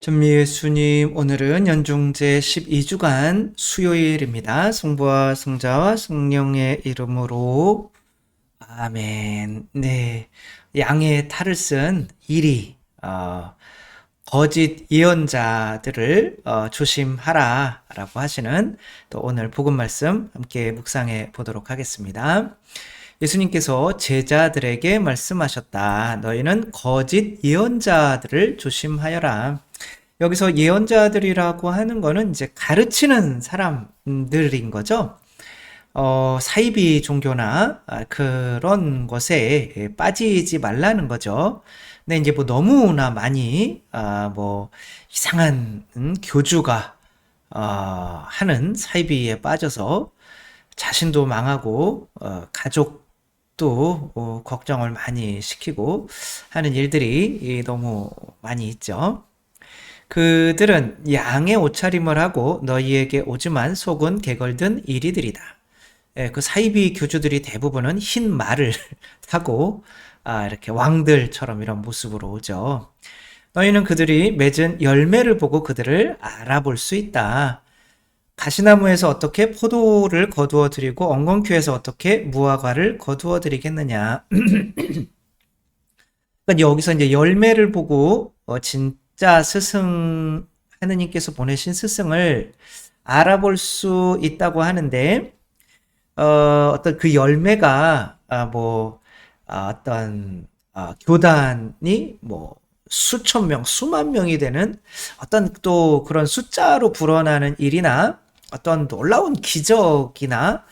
전미 예수님, 오늘은 연중제 12주간 수요일입니다. 성부와 성자와 성령의 이름으로 아멘. 네, 양의 탈을 쓴 이리 거짓 예언자들을 조심하라라고 하시는 또 오늘 복음 말씀 함께 묵상해 보도록 하겠습니다. 예수님께서 제자들에게 말씀하셨다. 너희는 거짓 예언자들을 조심하여라. 여기서 예언자들이라고 하는 거는 이제 가르치는 사람들인 거죠. 사이비 종교나 그런 것에 빠지지 말라는 거죠. 근데 이제 뭐 너무나 많이 뭐 이상한 교주가 하는 사이비에 빠져서 자신도 망하고 가족도 걱정을 많이 시키고 하는 일들이 너무 많이 있죠. 그들은 양의 옷차림을 하고 너희에게 오지만 속은 개걸든 이리들이다. 그 사이비 교주들이 대부분은 흰 말을 타고 이렇게 왕들처럼 이런 모습으로 오죠. 너희는 그들이 맺은 열매를 보고 그들을 알아볼 수 있다. 가시나무에서 어떻게 포도를 거두어 드리고 엉겅퀴에서 어떻게 무화과를 거두어 드리겠느냐. 그러니까 여기서 이제 열매를 보고 진짜 스승 하느님께서 보내신 스승을 알아볼 수 있다고 하는데 어떤 그 열매가 어떤 교단이 뭐 수천 명, 수만 명이 되는 어떤 또 그런 숫자로 불어나는 일이나 어떤 놀라운 기적이나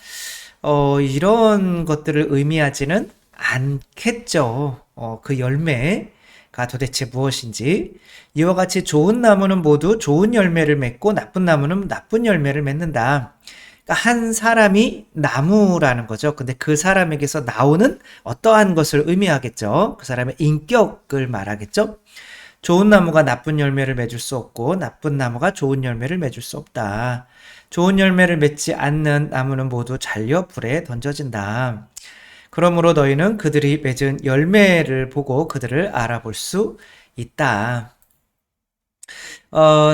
이런 것들을 의미하지는 않겠죠. 그 열매가 도대체 무엇인지. 이와 같이 좋은 나무는 모두 좋은 열매를 맺고 나쁜 나무는 나쁜 열매를 맺는다. 그러니까 한 사람이 나무라는 거죠. 근데 그 사람에게서 나오는 어떠한 것을 의미하겠죠. 그 사람의 인격을 말하겠죠. 좋은 나무가 나쁜 열매를 맺을 수 없고 나쁜 나무가 좋은 열매를 맺을 수 없다. 좋은 열매를 맺지 않는 나무는 모두 잘려 불에 던져진다. 그러므로 너희는 그들이 맺은 열매를 보고 그들을 알아볼 수 있다.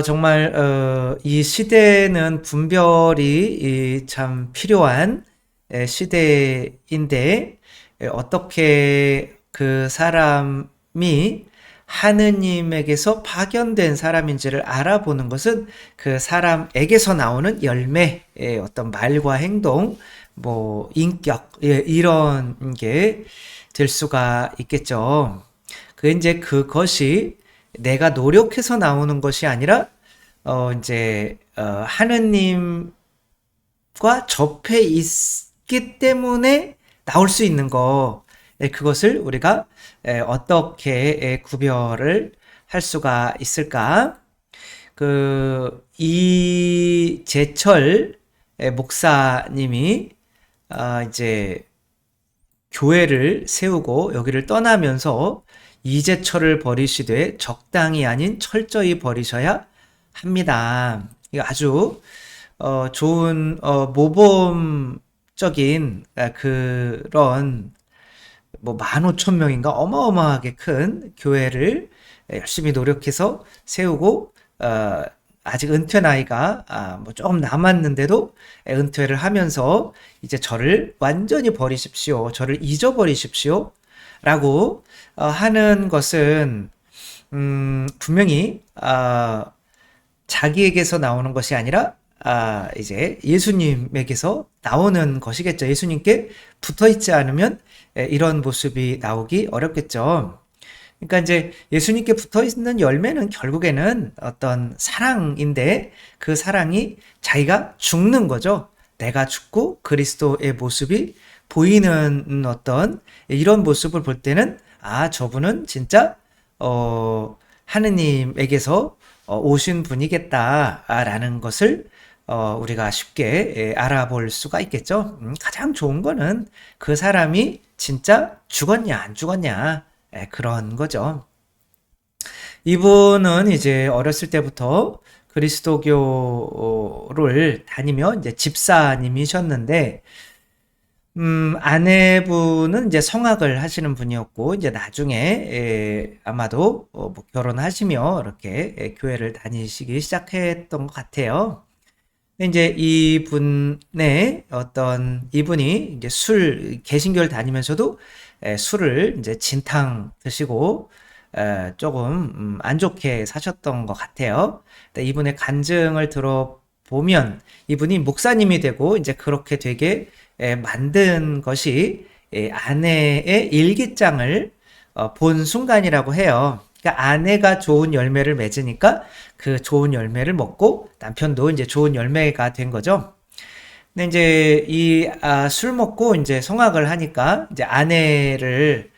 정말 이 시대는 분별이 참 필요한 시대인데 어떻게 그 사람이 하느님에게서 파견된 사람인지를 알아보는 것은 그 사람에게서 나오는 열매의 어떤 말과 행동, 뭐 인격 이런 게 될 수가 있겠죠. 이제 그것이 내가 노력해서 나오는 것이 아니라 이제 하느님과 접해 있기 때문에 나올 수 있는 거, 그것을 우리가 어떻게 구별을 할 수가 있을까? 이재철 목사님이 이제 교회를 세우고 여기를 떠나면서 이제철을 버리시되 적당히 아닌 철저히 버리셔야 합니다. 이거 아주 좋은 모범적인 그런 뭐 15,000명인가 어마어마하게 큰 교회를 열심히 노력해서 세우고 아직 은퇴 나이가 뭐 조금 남았는데도 은퇴를 하면서 이제 저를 완전히 버리십시오. 저를 잊어버리십시오. 라고 하는 것은 분명히 자기에게서 나오는 것이 아니라 이제 예수님에게서 나오는 것이겠죠. 예수님께 붙어 있지 않으면 이런 모습이 나오기 어렵겠죠. 그러니까 이제 예수님께 붙어 있는 열매는 결국에는 어떤 사랑인데 그 사랑이 자기가 죽는 거죠. 내가 죽고 그리스도의 모습이 보이는 어떤 이런 모습을 볼 때는 저분은 진짜 하느님에게서 오신 분이겠다라는 것을 우리가 쉽게 알아볼 수가 있겠죠. 가장 좋은 거는 그 사람이 진짜 죽었냐 안 죽었냐 그런 거죠. 이분은 이제 어렸을 때부터 그리스도교를 다니며 이제 집사님이셨는데 아내분은 이제 성악을 하시는 분이었고, 이제 나중에, 아마도, 뭐 결혼하시며, 이렇게, 교회를 다니시기 시작했던 것 같아요. 근데 이제 이분이 이제 개신교를 다니면서도, 술을 이제 진탕 드시고, 조금, 안 좋게 사셨던 것 같아요. 근데 이분의 간증을 들어보면, 이분이 목사님이 되고, 이제 그렇게 되게, 만든 것이 아내의 일기장을 본 순간이라고 해요. 그러니까 아내가 좋은 열매를 맺으니까 그 좋은 열매를 먹고 남편도 이제 좋은 열매가 된 거죠. 근데 이제 술 먹고 이제 성악을 하니까 이제 아내를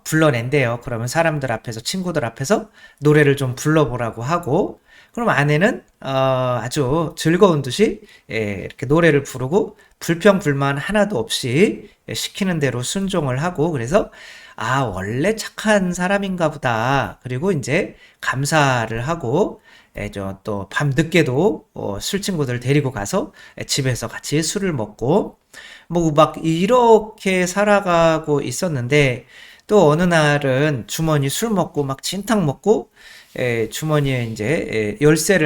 불러낸대요. 그러면 사람들 앞에서, 친구들 앞에서 노래를 좀 불러보라고 하고, 그럼 아내는 아주 즐거운 듯이 이렇게 노래를 부르고 불평불만 하나도 없이 시키는 대로 순종을 하고, 그래서 원래 착한 사람인가 보다. 그리고 이제 감사를 하고, 또 밤늦게도 술 친구들 데리고 가서 집에서 같이 술을 먹고, 뭐 막 이렇게 살아가고 있었는데, 또 어느 날은 주머니 술 먹고 막 진탕 먹고, 주머니에 이제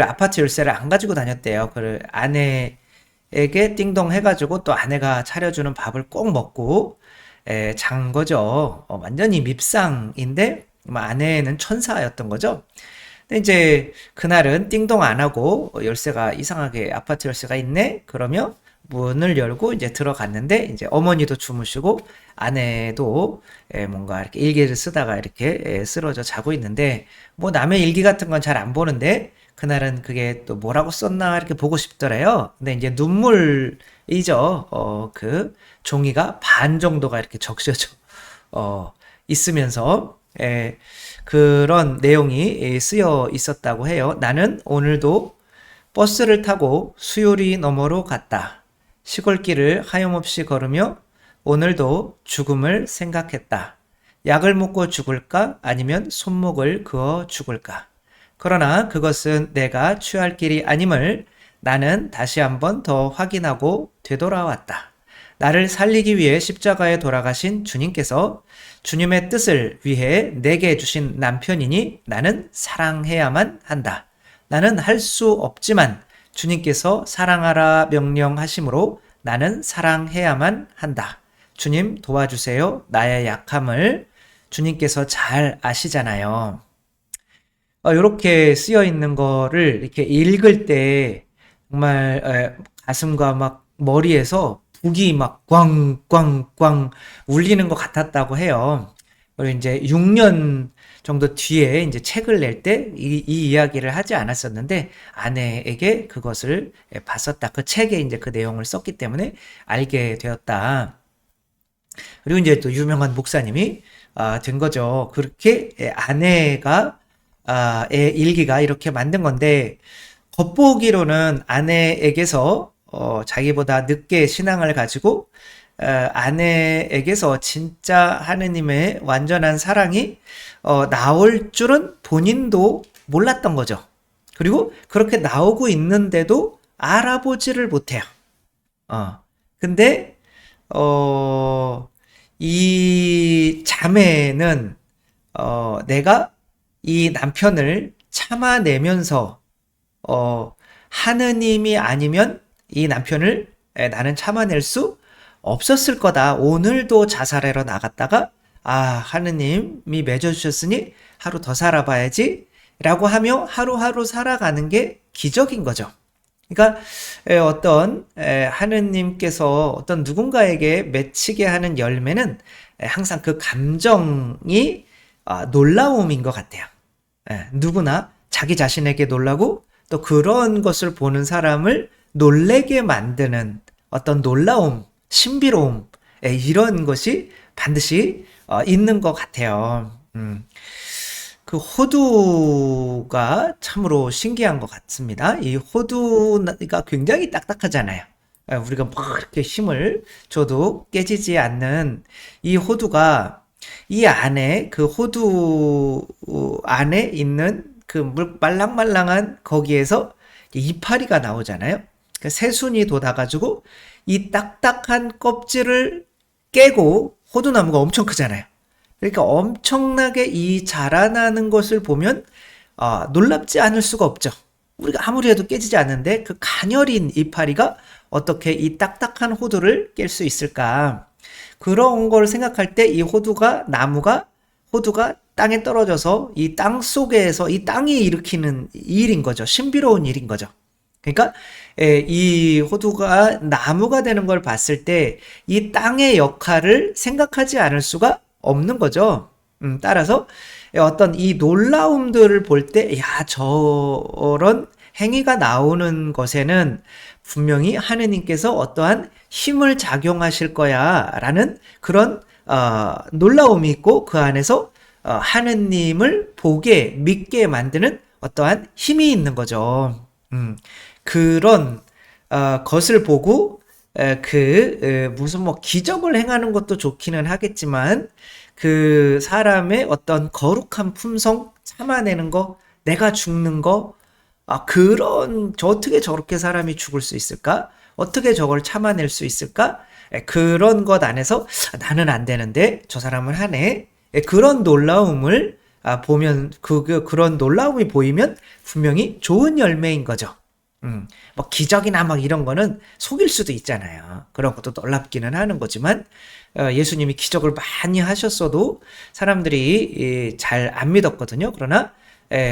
아파트 열쇠를 안 가지고 다녔대요. 그 아내에게 띵동 해가지고 또 아내가 차려주는 밥을 꼭 먹고 잔 거죠. 완전히 밉상인데 뭐 아내는 천사였던 거죠. 근데 이제 그날은 띵동 안 하고 열쇠가 이상하게 아파트 열쇠가 있네? 그러면 문을 열고 이제 들어갔는데 이제 어머니도 주무시고 아내도 뭔가 이렇게 일기를 쓰다가 이렇게 쓰러져 자고 있는데 뭐 남의 일기 같은 건 잘 안 보는데 그날은 그게 또 뭐라고 썼나 이렇게 보고 싶더래요. 근데 이제 눈물이죠. 그 종이가 반 정도가 이렇게 적셔져 있으면서 그런 내용이 쓰여 있었다고 해요. 나는 오늘도 버스를 타고 수요리 너머로 갔다. 시골길을 하염없이 걸으며 오늘도 죽음을 생각했다. 약을 먹고 죽을까? 아니면 손목을 그어 죽을까? 그러나 그것은 내가 취할 길이 아님을 나는 다시 한번 더 확인하고 되돌아왔다. 나를 살리기 위해 십자가에 돌아가신 주님께서 주님의 뜻을 위해 내게 주신 남편이니 나는 사랑해야만 한다. 나는 할 수 없지만 주님께서 사랑하라 명령하심으로 나는 사랑해야만 한다. 주님 도와주세요. 나의 약함을 주님께서 잘 아시잖아요. 이렇게 쓰여 있는 거를 이렇게 읽을 때 정말 가슴과 막 머리에서 북이 막 꽝꽝꽝 울리는 것 같았다고 해요. 그리고 이제 6년 정도 뒤에 이제 책을 낼 때 이 이야기를 하지 않았었는데 아내에게 그것을 봤었다. 그 책에 이제 그 내용을 썼기 때문에 알게 되었다. 그리고 이제 또 유명한 목사님이 된 거죠. 그렇게 아내가 의 일기가 이렇게 만든 건데 겉보기로는 아내에게서 자기보다 늦게 신앙을 가지고 아내에게서 진짜 하느님의 완전한 사랑이 나올 줄은 본인도 몰랐던 거죠. 그리고 그렇게 나오고 있는데도 알아보지를 못해요. 근데 이 자매는 내가 이 남편을 참아내면서 하느님이 아니면 이 남편을 나는 참아낼 수 없었을 거다. 오늘도 자살하러 나갔다가 하느님이 맺어주셨으니 하루 더 살아봐야지 라고 하며 하루하루 살아가는 게 기적인 거죠. 그러니까 어떤 하느님께서 어떤 누군가에게 맺히게 하는 열매는 항상 그 감정이 놀라움인 것 같아요. 누구나 자기 자신에게 놀라고 또 그런 것을 보는 사람을 놀래게 만드는 어떤 놀라움, 신비로움 이런 것이 반드시 있는 것 같아요. 그 호두가 참으로 신기한 것 같습니다. 이 호두가 굉장히 딱딱하잖아요. 우리가 막 이렇게 힘을 줘도 깨지지 않는 이 호두가 이 안에 그 호두 안에 있는 그 말랑말랑한 거기에서 이파리가 나오잖아요. 그 새순이 돋아가지고 이 딱딱한 껍질을 깨고 호두나무가 엄청 크잖아요. 그러니까 엄청나게 이 자라나는 것을 보면 놀랍지 않을 수가 없죠. 우리가 아무리 해도 깨지지 않는데 그 가녀린 이파리가 어떻게 이 딱딱한 호두를 깰 수 있을까? 그런 걸 생각할 때 이 호두가 땅에 떨어져서 이 땅 속에서 이 땅이 일으키는 일인 거죠. 신비로운 일인 거죠. 그러니까 이 호두가 나무가 되는 걸 봤을 때 이 땅의 역할을 생각하지 않을 수가 없는 거죠. 따라서 어떤 이 놀라움들을 볼 때, 야, 저런 행위가 나오는 것에는 분명히 하느님께서 어떠한 힘을 작용하실 거야 라는 그런 놀라움이 있고 그 안에서 하느님을 보게 믿게 만드는 어떠한 힘이 있는 거죠. 그런 것을 보고 무슨 뭐 기적을 행하는 것도 좋기는 하겠지만 그 사람의 어떤 거룩한 품성 참아내는 거, 내가 죽는 거, 저 어떻게 저렇게 사람이 죽을 수 있을까? 어떻게 저걸 참아낼 수 있을까? 그런 것 안에서 나는 안 되는데 저 사람은 하네. 그런 놀라움을 보면 그런 놀라움이 보이면 분명히 좋은 열매인 거죠. 뭐 기적이나 막 이런 거는 속일 수도 있잖아요. 그런 것도 놀랍기는 하는 거지만 예수님이 기적을 많이 하셨어도 사람들이 잘 안 믿었거든요. 그러나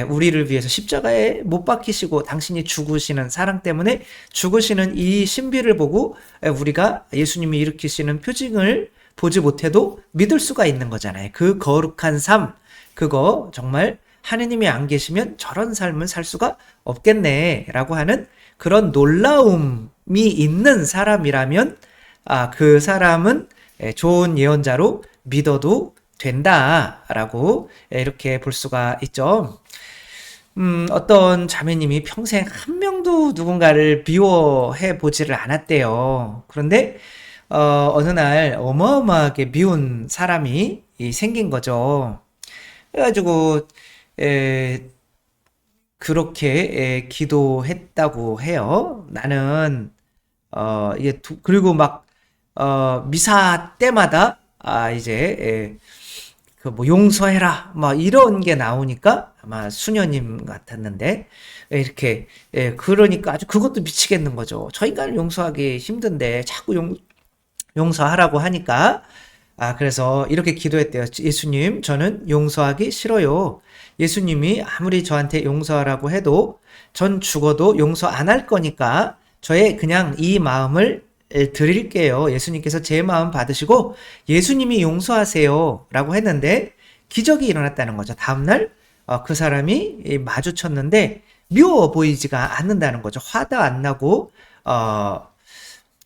우리를 위해서 십자가에 못 박히시고 당신이 죽으시는 사랑 때문에 죽으시는 이 신비를 보고 우리가 예수님이 일으키시는 표징을 보지 못해도 믿을 수가 있는 거잖아요. 그 거룩한 삶, 그거 정말 하느님이 안 계시면 저런 삶은 살 수가 없겠네 라고 하는 그런 놀라움이 있는 사람이라면 그 사람은 좋은 예언자로 믿어도 된다라고 이렇게 볼 수가 있죠. 어떤 자매님이 평생 한 명도 누군가를 미워해 보지를 않았대요. 그런데 어느 날 어마어마하게 미운 사람이 생긴 거죠. 그래가지고 그렇게 기도했다고 해요. 나는 그리고 막 미사 때마다 이제 그 뭐 용서해라 막 이런 게 나오니까 아마 수녀님 같았는데 이렇게 그러니까 아주 그것도 미치겠는 거죠. 저 인간을 용서하기 힘든데 자꾸 용서하라고 하니까 그래서 이렇게 기도했대요. 예수님, 저는 용서하기 싫어요. 예수님이 아무리 저한테 용서하라고 해도 전 죽어도 용서 안 할 거니까 저의 그냥 이 마음을 드릴게요. 예수님께서 제 마음 받으시고 예수님이 용서하세요 라고 했는데 기적이 일어났다는 거죠. 다음날 그 사람이 마주쳤는데 미워 보이지가 않는다는 거죠. 화도 안 나고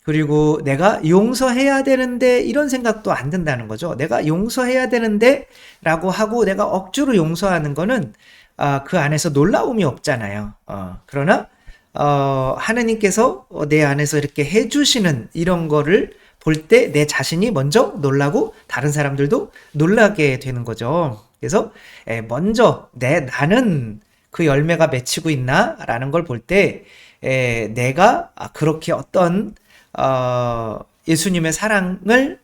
그리고 내가 용서해야 되는데 이런 생각도 안 든다는 거죠. 내가 용서해야 되는데 라고 하고 내가 억지로 용서하는 거는 그 안에서 놀라움이 없잖아요. 그러나 하느님께서 내 안에서 이렇게 해주시는 이런 거를 볼 때 내 자신이 먼저 놀라고 다른 사람들도 놀라게 되는 거죠. 그래서 먼저 나는 그 열매가 맺히고 있나? 라는 걸 볼 때 내가 그렇게 어떤 예수님의 사랑을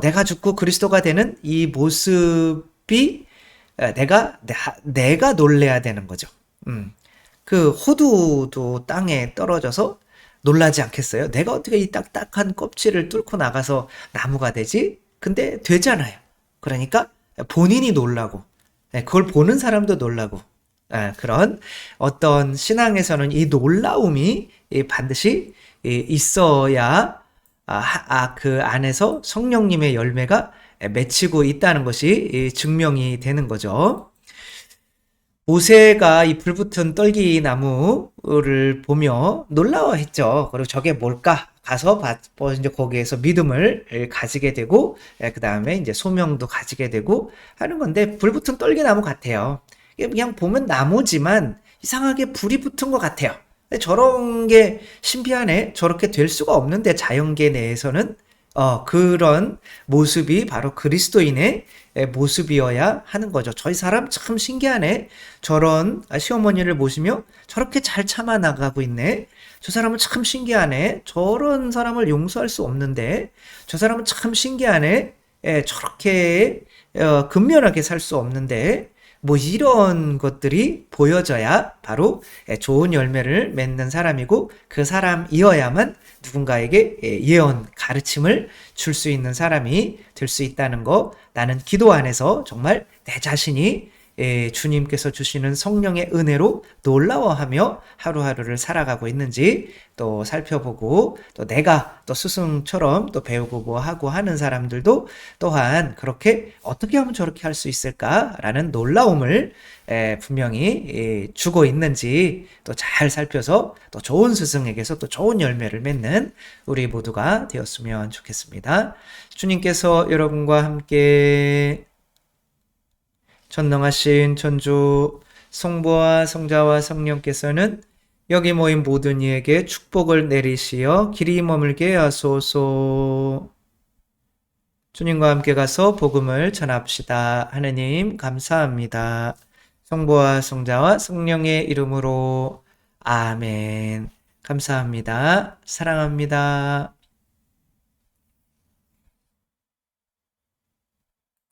내가 죽고 그리스도가 되는 이 모습이 내가 놀래야 되는 거죠. 그 호두도 땅에 떨어져서 놀라지 않겠어요? 내가 어떻게 이 딱딱한 껍질을 뚫고 나가서 나무가 되지? 근데 되잖아요. 그러니까 본인이 놀라고 그걸 보는 사람도 놀라고 그런 어떤 신앙에서는 이 놀라움이 반드시 있어야 그 안에서 성령님의 열매가 맺히고 있다는 것이 증명이 되는 거죠. 모세가 이 불붙은 떨기나무를 보며 놀라워했죠. 그리고 저게 뭘까? 가서 이제 거기에서 믿음을 가지게 되고, 그 다음에 이제 소명도 가지게 되고 하는 건데, 불붙은 떨기나무 같아요. 그냥 보면 나무지만 이상하게 불이 붙은 것 같아요. 저런 게 신비하네. 저렇게 될 수가 없는데 자연계 내에서는 그런 모습이 바로 그리스도인의 모습이어야 하는 거죠. 저희 사람 참 신기하네. 저런 시어머니를 모시며 저렇게 잘 참아 나가고 있네. 저 사람은 참 신기하네. 저런 사람을 용서할 수 없는데. 저 사람은 참 신기하네. 저렇게 근면하게 살 수 없는데. 뭐 이런 것들이 보여져야 바로 좋은 열매를 맺는 사람이고 그 사람이어야만 누군가에게 예언, 가르침을 줄 수 있는 사람이 될 수 있다는 거 나는 기도 안에서 정말 내 자신이 주님께서 주시는 성령의 은혜로 놀라워하며 하루하루를 살아가고 있는지 또 살펴보고 또 내가 또 스승처럼 또 배우고 뭐 하고 하는 사람들도 또한 그렇게 어떻게 하면 저렇게 할 수 있을까라는 놀라움을 분명히 주고 있는지 또 잘 살펴서 또 좋은 스승에게서 또 좋은 열매를 맺는 우리 모두가 되었으면 좋겠습니다. 주님께서 여러분과 함께 전능하신 천주 성부와 성자와 성령께서는 여기 모인 모든 이에게 축복을 내리시어 길이 머물게 하소서. 주님과 함께 가서 복음을 전합시다. 하느님 감사합니다. 성부와 성자와 성령의 이름으로 아멘. 감사합니다. 사랑합니다.